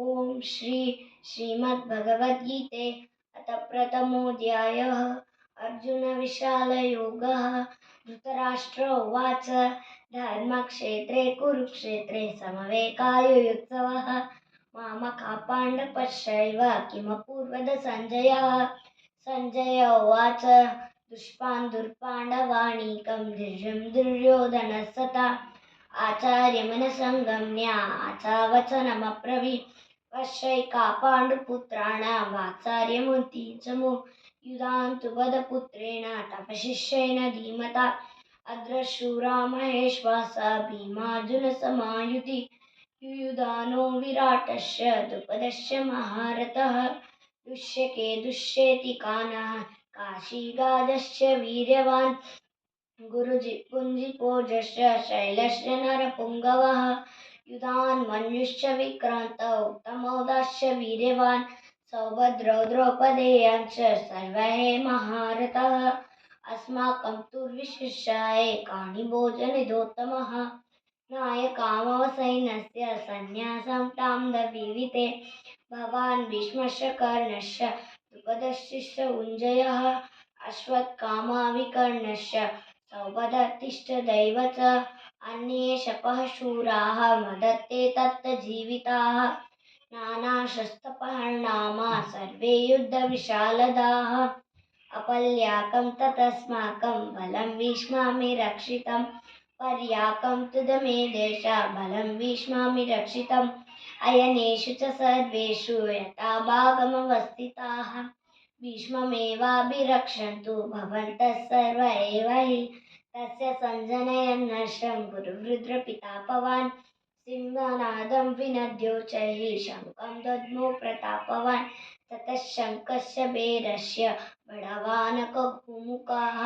ओम श्री श्रीमद्भगवद्गीते अथ प्रथमोऽध्यायः। अर्जुन विशालयोगः। धृतराष्ट्र उवाच धर्मक्षेत्रे कुरुक्षेत्रे समवेकायुयुत्सवः मामकाः पाण्डवश्चैव किमकुर्वत सञ्जयः। सञ्जय उवाच दुष्पान् दुर्पाण्डवानीकं धीर्यं दुर्योधनस्तथा आचार्यमनसंगम्य आचावचनमब्रवीत्। पश्यैका पाण्डुपुत्राणां वात्सल्यमुत्तेजमु युधान् तु वधपुत्रेण तव शिष्येण धीमता अद्रशूरा महेश्वास भीमार्जुनसमायुधि युयुधानो विराटस्य द्रुपदस्य महारथः दुष्यके दुष्येति कानः काशीराजस्य वीर्यवान् गुरुजिपुञ्जिपोजस्य शैलस्य नरपुङ्गवः युधान् मन्युश्च विक्रान्तौ उत्तमौदास्य वीर्यवान् सौभद्रौ द्रौपदेयाश्च सर्वे महारथः अस्माकं तु विशिष्याय कानि भोजनिधोत्तमः नायका मम सैन्यस्य सन्न्यासं तां दवीविते भवान् भीष्मस्य कर्णस्य द्रुपदस्य उञ्जयः अश्वत्थामा विकर्णस्य सौभद्रतिष्ठदैव च अन्ये शपः शूराः मदत्ते तत्तजीविताः नानाशस्त्रपहर्णामा सर्वे युद्धविशालदाः अपल्याकं ततस्माकं बलं भीष्मामि रक्षितं पर्याकं तुदमे देश बलं भीष्मामि रक्षितम् अयनेषु च सर्वेषु यथा भागमवस्थिताः भीष्ममेवाभिरक्षन्तु भवन्तः सर्व एव हि तस्य सञ्जनयन्नशं गुरुवृत्रपितापवान् सिंहनादं विनद्योच्चैः शङ्खं दद्मो प्रतापवान् ततः शङ्खस्य बेरस्य बडवानकगोमुखाः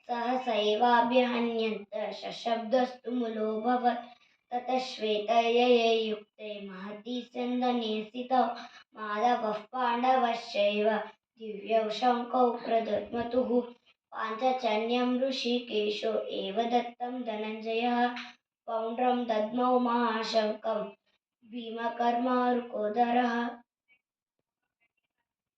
सहसैवाभ्यहन्यन्त सशब्दस्तु मुलोऽभवत् ततः श्वेतयये युक्ते महती स्यन्दने स्थितौ माधवः पाण्डवश्चैव दिव्यौ शङ्खौ प्रदद्मतुः पाञ्चजन्यं ऋषिकेशो एव दत्तं धनञ्जयः पौण्ड्रं दद्मौ महाशङ्खं भीमकर्मावृकोदरः